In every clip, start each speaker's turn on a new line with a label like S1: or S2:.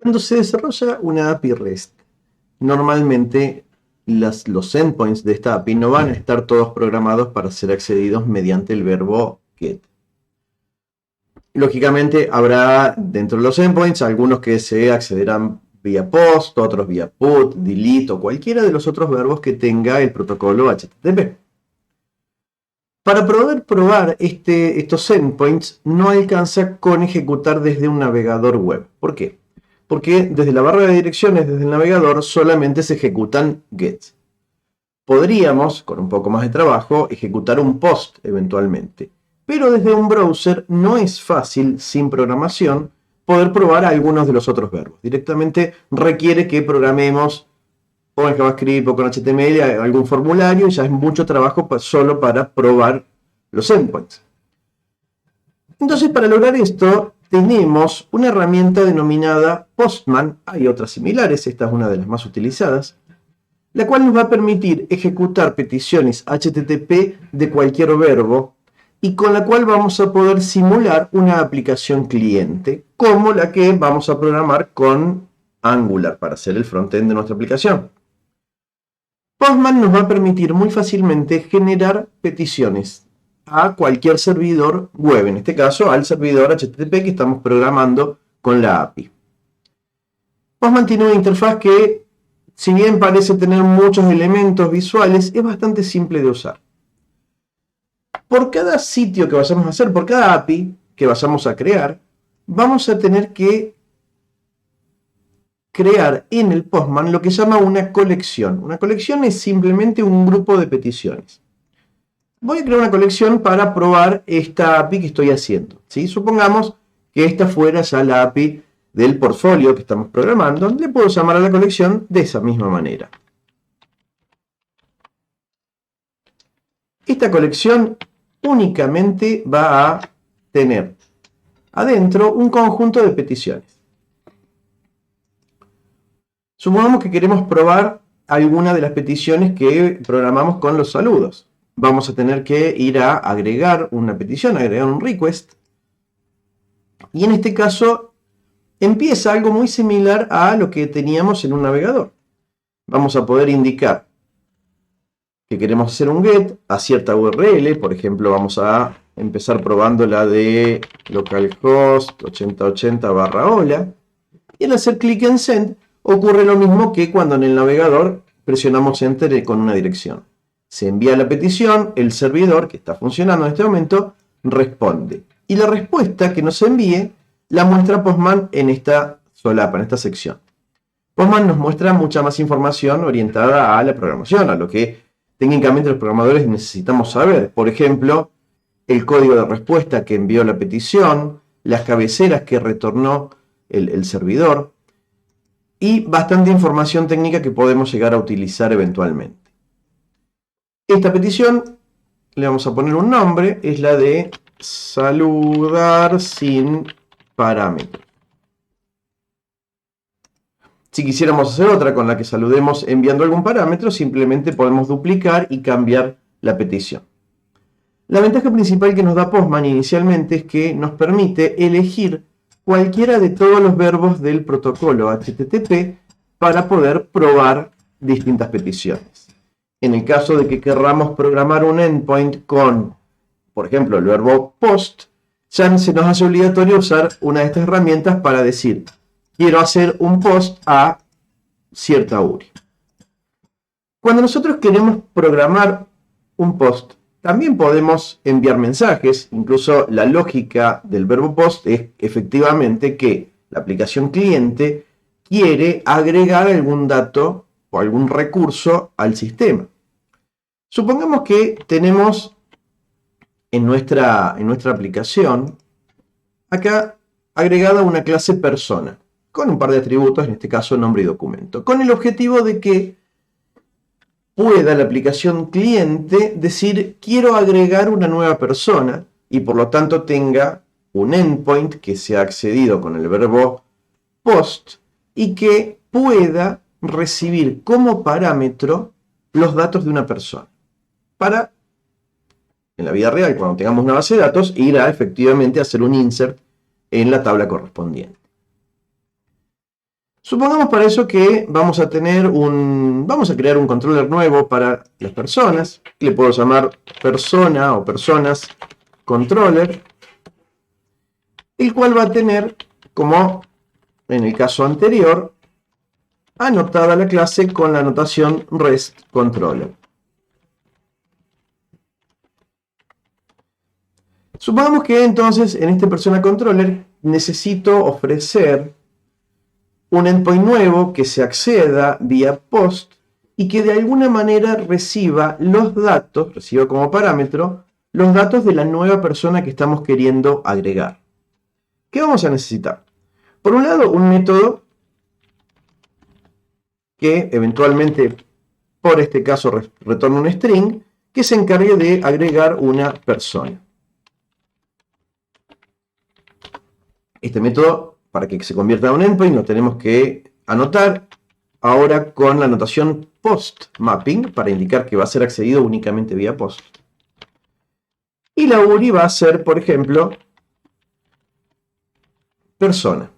S1: Cuando se desarrolla una API REST, normalmente los endpoints de esta API no van a estar todos programados para ser accedidos mediante el verbo get. Lógicamente habrá dentro de los endpoints algunos que se accederán vía post, otros vía put, delete o cualquiera de los otros verbos que tenga el protocolo HTTP. Para poder probar estos endpoints no alcanza con ejecutar desde un navegador web. ¿Por qué? Porque desde la barra de direcciones, desde el navegador, solamente se ejecutan gets. Podríamos, con un poco más de trabajo, ejecutar un post eventualmente. Pero desde un browser no es fácil, sin programación, poder probar algunos de los otros verbos. Directamente requiere que programemos o en JavaScript o con HTML algún formulario y ya es mucho trabajo solo para probar los endpoints. Entonces, para lograr esto, tenemos una herramienta denominada Postman. Hay otras similares, esta es una de las más utilizadas, la cual nos va a permitir ejecutar peticiones HTTP de cualquier verbo y con la cual vamos a poder simular una aplicación cliente, como la que vamos a programar con Angular para hacer el frontend de nuestra aplicación. Postman nos va a permitir muy fácilmente generar peticiones a cualquier servidor web, en este caso al servidor HTTP que estamos programando con la API. Postman tiene una interfaz que, si bien parece tener muchos elementos visuales, es bastante simple de usar. Por cada sitio que vayamos a hacer, por cada API que vayamos a crear, vamos a tener que crear en el Postman lo que se llama una colección. Una colección es simplemente un grupo de peticiones. Voy a crear una colección para probar esta API que estoy haciendo, ¿sí? Supongamos que esta fuera ya la API del portfolio que estamos programando. Le puedo llamar a la colección de esa misma manera. Esta colección únicamente va a tener adentro un conjunto de peticiones. Supongamos que queremos probar alguna de las peticiones que programamos con los saludos. Vamos a tener que ir a agregar una petición, agregar un request. Y en este caso empieza algo muy similar a lo que teníamos en un navegador. Vamos a poder indicar que queremos hacer un get a cierta URL. Por ejemplo, vamos a empezar probando la de localhost 8080/hola. Y al hacer clic en send, ocurre lo mismo que cuando en el navegador presionamos enter con una dirección. Se envía la petición, el servidor, que está funcionando en este momento, responde. Y la respuesta que nos envíe la muestra Postman en esta solapa, en esta sección. Postman nos muestra mucha más información orientada a la programación, a lo que técnicamente los programadores necesitamos saber. Por ejemplo, el código de respuesta que envió la petición, las cabeceras que retornó el servidor, y bastante información técnica que podemos llegar a utilizar eventualmente. Esta petición le vamos a poner un nombre, es la de saludar sin parámetros. Si quisiéramos hacer otra con la que saludemos enviando algún parámetro, simplemente podemos duplicar y cambiar la petición. La ventaja principal que nos da Postman inicialmente es que nos permite elegir cualquiera de todos los verbos del protocolo HTTP para poder probar distintas peticiones. En el caso de que querramos programar un endpoint con, por ejemplo, el verbo post, ya se nos hace obligatorio usar una de estas herramientas para decir, quiero hacer un post a cierta URI. Cuando nosotros queremos programar un post, también podemos enviar mensajes. Incluso la lógica del verbo post es efectivamente que la aplicación cliente quiere agregar algún dato o algún recurso al sistema. Supongamos que tenemos en nuestra aplicación acá agregada una clase persona con un par de atributos, en este caso nombre y documento, con el objetivo de que pueda la aplicación cliente decir quiero agregar una nueva persona y por lo tanto tenga un endpoint que se ha accedido con el verbo post y que pueda recibir como parámetro los datos de una persona para, en la vida real, cuando tengamos una base de datos, ir a efectivamente hacer un insert en la tabla correspondiente. Supongamos para eso que vamos a crear un controller nuevo para las personas, que le puedo llamar persona o personas controller, el cual va a tener, como en el caso anterior, anotada la clase con la anotación REST controller. Supongamos que entonces en este persona controller necesito ofrecer un endpoint nuevo que se acceda vía POST y que de alguna manera reciba como parámetro, los datos de la nueva persona que estamos queriendo agregar. ¿Qué vamos a necesitar? Por un lado, un método que eventualmente, por este caso, retorne un string que se encargue de agregar una persona. Este método, para que se convierta en un endpoint, lo tenemos que anotar ahora con la anotación post mapping para indicar que va a ser accedido únicamente vía post. Y la URI va a ser, por ejemplo, persona.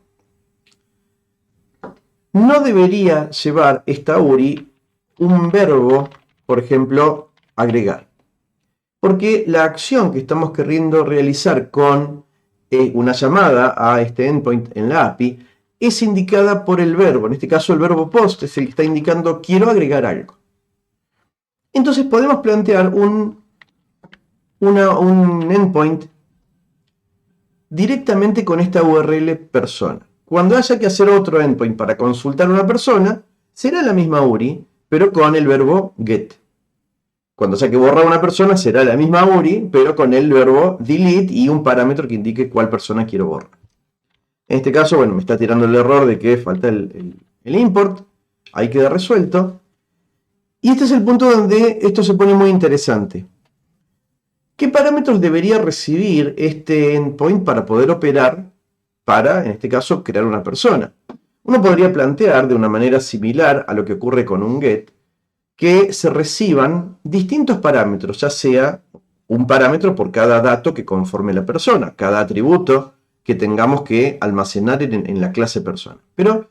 S1: No debería llevar esta URI un verbo, por ejemplo, agregar. Porque la acción que estamos queriendo realizar con una llamada a este endpoint en la API es indicada por el verbo. En este caso el verbo post es el que está indicando quiero agregar algo. Entonces podemos plantear un endpoint directamente con esta URL persona. Cuando haya que hacer otro endpoint para consultar a una persona, será la misma URI, pero con el verbo get. Cuando haya que borrar a una persona, será la misma URI, pero con el verbo delete y un parámetro que indique cuál persona quiero borrar. En este caso, bueno, me está tirando el error de que falta el import. Ahí queda resuelto. Y este es el punto donde esto se pone muy interesante. ¿Qué parámetros debería recibir este endpoint para poder operar para, en este caso, crear una persona? Uno podría plantear de una manera similar a lo que ocurre con un get, que se reciban distintos parámetros, ya sea un parámetro por cada dato que conforme la persona, cada atributo que tengamos que almacenar en la clase persona. Pero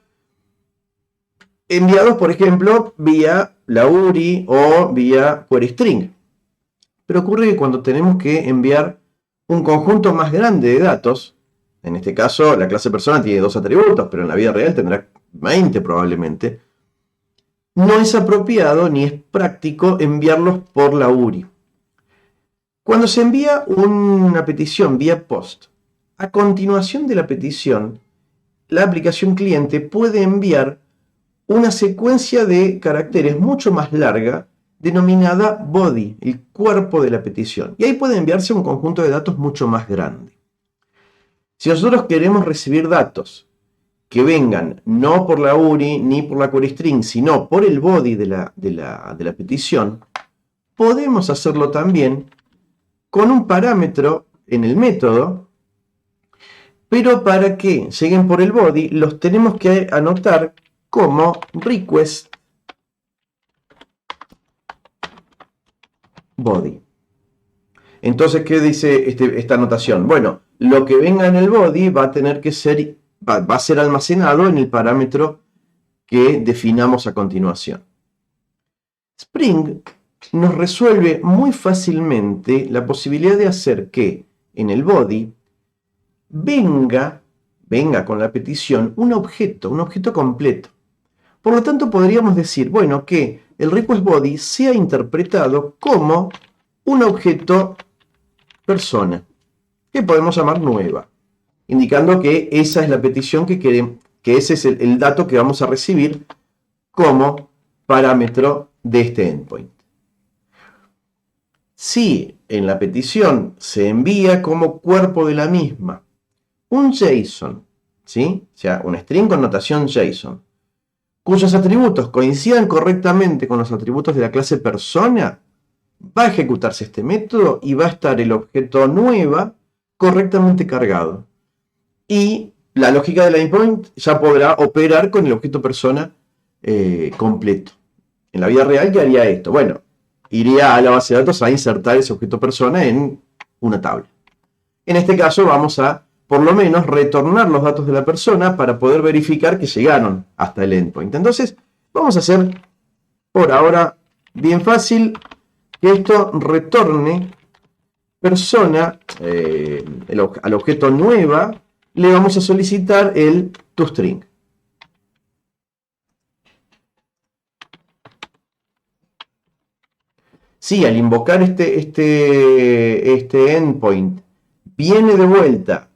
S1: enviados, por ejemplo, vía la URI o vía query string. Pero ocurre que cuando tenemos que enviar un conjunto más grande de datos, en este caso la clase persona tiene 2 atributos, pero en la vida real tendrá 20 probablemente, no es apropiado ni es práctico enviarlos por la URI. Cuando se envía una petición vía POST, a continuación de la petición, la aplicación cliente puede enviar una secuencia de caracteres mucho más larga denominada body, el cuerpo de la petición. Y ahí puede enviarse un conjunto de datos mucho más grande. Si nosotros queremos recibir datos que vengan no por la URI ni por la query string, sino por el body de la petición, podemos hacerlo también con un parámetro en el método, pero para que lleguen por el body los tenemos que anotar como request body. Entonces, ¿qué dice esta anotación? Bueno, lo que venga en el body va a tener que ser, va a ser almacenado en el parámetro que definamos a continuación. Spring nos resuelve muy fácilmente la posibilidad de hacer que en el body venga con la petición un objeto completo. Por lo tanto, podríamos decir, bueno, que el request body sea interpretado como un objeto persona, que podemos llamar nueva, indicando que esa es la petición que queremos, que ese es el dato que vamos a recibir como parámetro de este endpoint. Si en la petición se envía como cuerpo de la misma un JSON, ¿sí? O sea, un string con notación JSON, cuyos atributos coincidan correctamente con los atributos de la clase persona, va a ejecutarse este método y va a estar el objeto nueva correctamente cargado. Y la lógica del endpoint ya podrá operar con el objeto persona completo. En la vida real, ¿qué haría esto? Bueno, iría a la base de datos a insertar ese objeto persona en una tabla. En este caso vamos a por lo menos retornar los datos de la persona para poder verificar que llegaron hasta el endpoint. Entonces, vamos a hacer por ahora bien fácil que esto retorne persona, al objeto nueva, le vamos a solicitar el toString. Si al invocar este endpoint viene de vuelta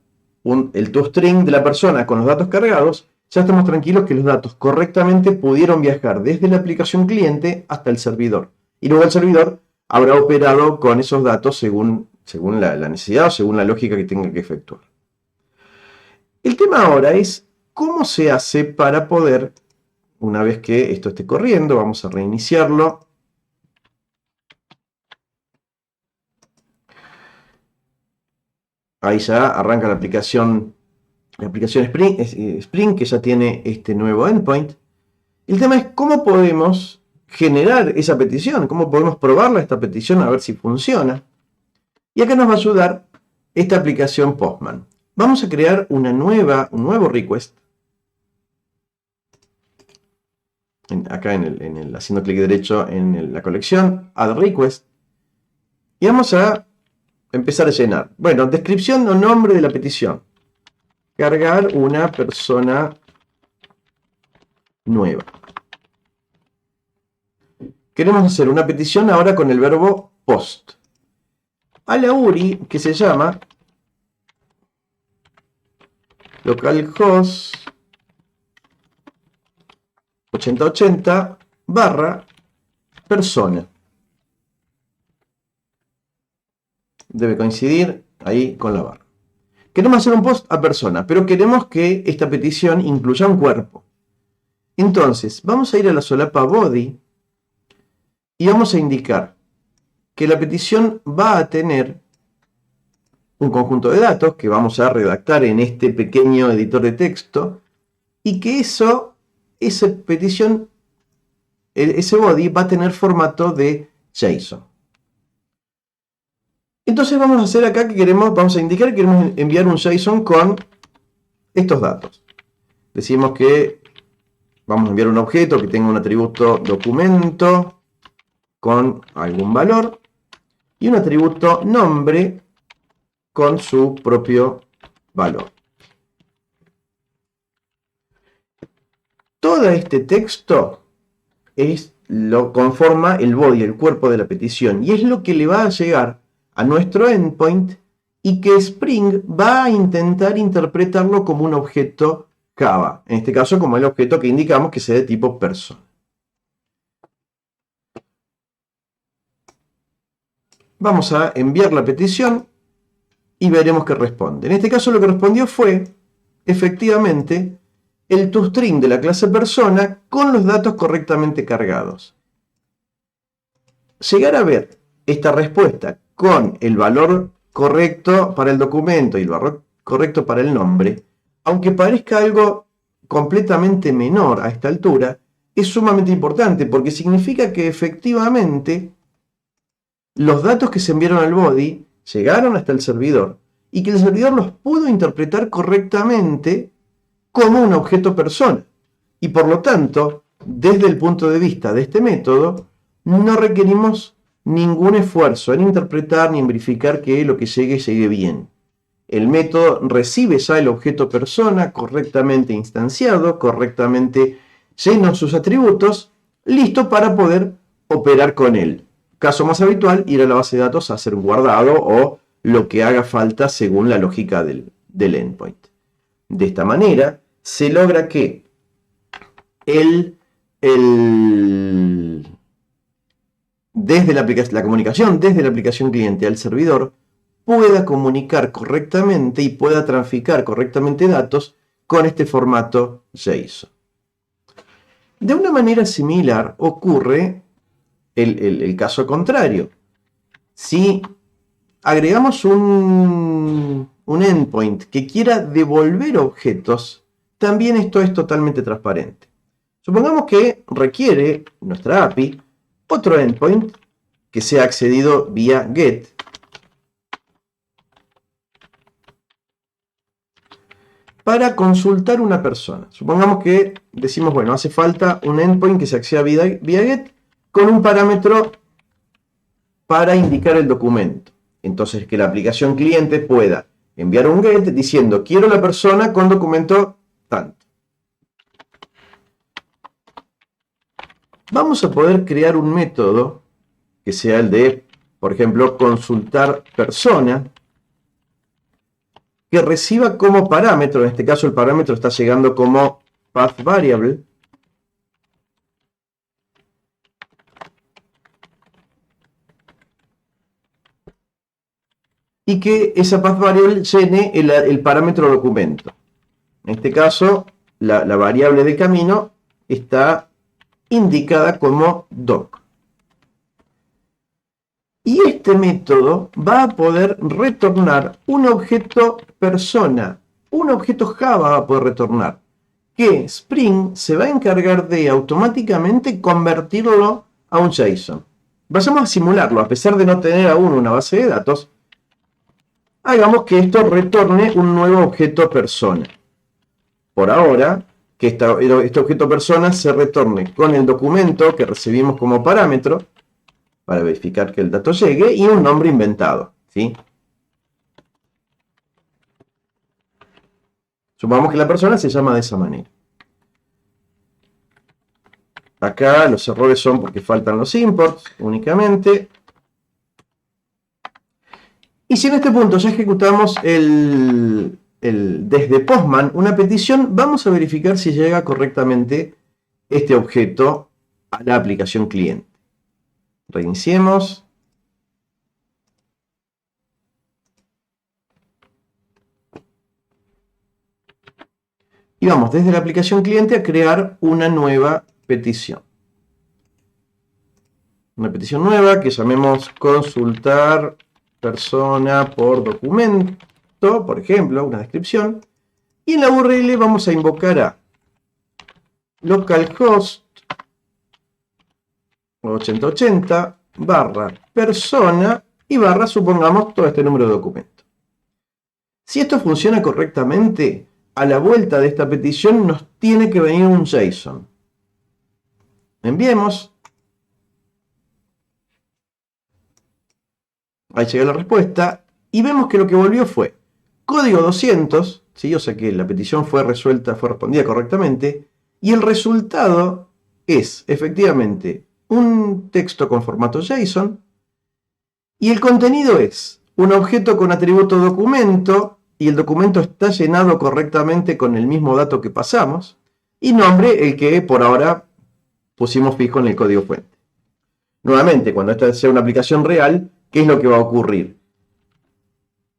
S1: el toString de la persona con los datos cargados, ya estamos tranquilos que los datos correctamente pudieron viajar desde la aplicación cliente hasta el servidor. Y luego el servidor habrá operado con esos datos según la necesidad o según la lógica que tenga que efectuar. El tema ahora es cómo se hace para poder, una vez que esto esté corriendo, vamos a reiniciarlo. Ahí ya arranca la aplicación Spring, que ya tiene este nuevo endpoint. El tema es cómo podemos generar esa petición, cómo podemos probarla esta petición a ver si funciona. Y acá nos va a ayudar esta aplicación Postman. Vamos a crear un nuevo request. Acá haciendo clic derecho en la colección, Add Request. Y vamos a empezar a llenar. Bueno, descripción o nombre de la petición. Cargar una persona nueva. Queremos hacer una petición ahora con el verbo post. A la URI que se llama localhost 8080 barra persona. Debe coincidir ahí con la barra. Queremos hacer un post a persona, pero queremos que esta petición incluya un cuerpo. Entonces, vamos a ir a la solapa body y vamos a indicar que la petición va a tener un conjunto de datos que vamos a redactar en este pequeño editor de texto y que esa petición, ese body va a tener formato de JSON. Entonces vamos a hacer acá que vamos a indicar que queremos enviar un JSON con estos datos. Decimos que vamos a enviar un objeto que tenga un atributo documento con algún valor y un atributo nombre con su propio valor. Todo este texto lo conforma el body, el cuerpo de la petición, y es lo que le va a llegar a nuestro endpoint y que Spring va a intentar interpretarlo como un objeto Java. En este caso, como el objeto que indicamos que sea de tipo persona. Vamos a enviar la petición y veremos qué responde. En este caso lo que respondió fue, efectivamente, el toString de la clase persona con los datos correctamente cargados. Llegar a ver esta respuesta con el valor correcto para el documento y el valor correcto para el nombre, aunque parezca algo completamente menor a esta altura, es sumamente importante porque significa que efectivamente los datos que se enviaron al body llegaron hasta el servidor y que el servidor los pudo interpretar correctamente como un objeto persona. Y por lo tanto, desde el punto de vista de este método, no requerimos ningún esfuerzo en interpretar ni en verificar que lo que llegue bien. El método recibe ya el objeto persona correctamente instanciado, correctamente lleno sus atributos, listo para poder operar con él. Caso más habitual, ir a la base de datos a hacer un guardado o lo que haga falta según la lógica del endpoint. De esta manera, se logra que desde la comunicación desde la aplicación cliente al servidor pueda comunicar correctamente y pueda traficar correctamente datos con este formato JSON. De una manera similar ocurre el caso contrario. Si agregamos un endpoint que quiera devolver objetos, también esto es totalmente transparente. Supongamos que requiere nuestra API otro endpoint que sea accedido vía GET. para consultar una persona. Supongamos que decimos, bueno, hace falta un endpoint que se acceda vía GET con un parámetro para indicar el documento. Entonces, que la aplicación cliente pueda enviar un GET diciendo, quiero la persona con documento tanto. Vamos a poder crear un método que sea el de, por ejemplo, consultar persona, que reciba como parámetro, en este caso el parámetro está llegando como path variable, y que esa path variable llene el parámetro documento. En este caso, la variable de camino está indicada como doc. Y este método va a poder retornar un objeto persona, un objeto Java va a poder retornar, que Spring se va a encargar de automáticamente convertirlo a un JSON. Vayamos a simularlo, a pesar de no tener aún una base de datos, hagamos que esto retorne un nuevo objeto persona. Por ahora, que este objeto persona se retorne con el documento que recibimos como parámetro, para verificar que el dato llegue, y un nombre inventado, ¿sí? Supongamos que la persona se llama de esa manera. Acá los errores son porque faltan los imports únicamente. Y si en este punto ya ejecutamos desde Postman una petición, vamos a verificar si llega correctamente este objeto a la aplicación cliente. Reiniciemos. Y vamos desde la aplicación cliente a crear una nueva petición. Una petición nueva que llamemos consultar persona por documento, por ejemplo, una descripción. Y en la URL vamos a invocar a localhost 8080 barra persona y barra, supongamos, todo este número de documento. Si esto funciona correctamente, a la vuelta de esta petición nos tiene que venir un JSON. Enviemos. Ahí llega la respuesta y vemos que lo que volvió fue código 200, ¿sí? O sea que la petición fue resuelta, fue respondida correctamente, y el resultado es efectivamente un texto con formato JSON, y el contenido es un objeto con atributo documento, y el documento está llenado correctamente con el mismo dato que pasamos, y nombre el que por ahora pusimos fijo en el código fuente. Nuevamente, cuando esta sea una aplicación real, ¿qué es lo que va a ocurrir?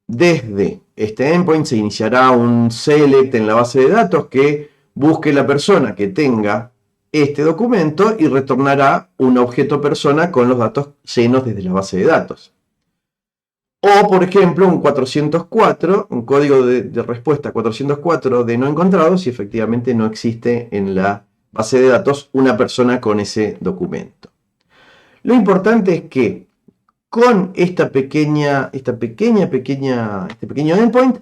S1: Desde este endpoint se iniciará un select en la base de datos que busque la persona que tenga este documento y retornará un objeto persona con los datos llenos desde la base de datos. O, por ejemplo, un 404, un código de respuesta 404 de no encontrado, si efectivamente no existe en la base de datos una persona con ese documento. Lo importante es que con este pequeño endpoint,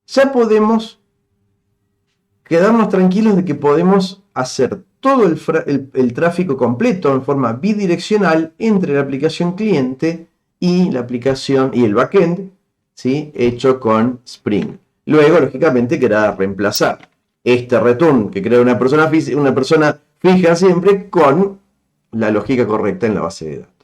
S1: ya podemos quedarnos tranquilos de que podemos hacer todo el tráfico completo en forma bidireccional entre la aplicación cliente y la aplicación y el backend, ¿sí? Hecho con Spring. Luego, lógicamente, quedará reemplazar este return que crea una persona fija siempre con la lógica correcta en la base de datos.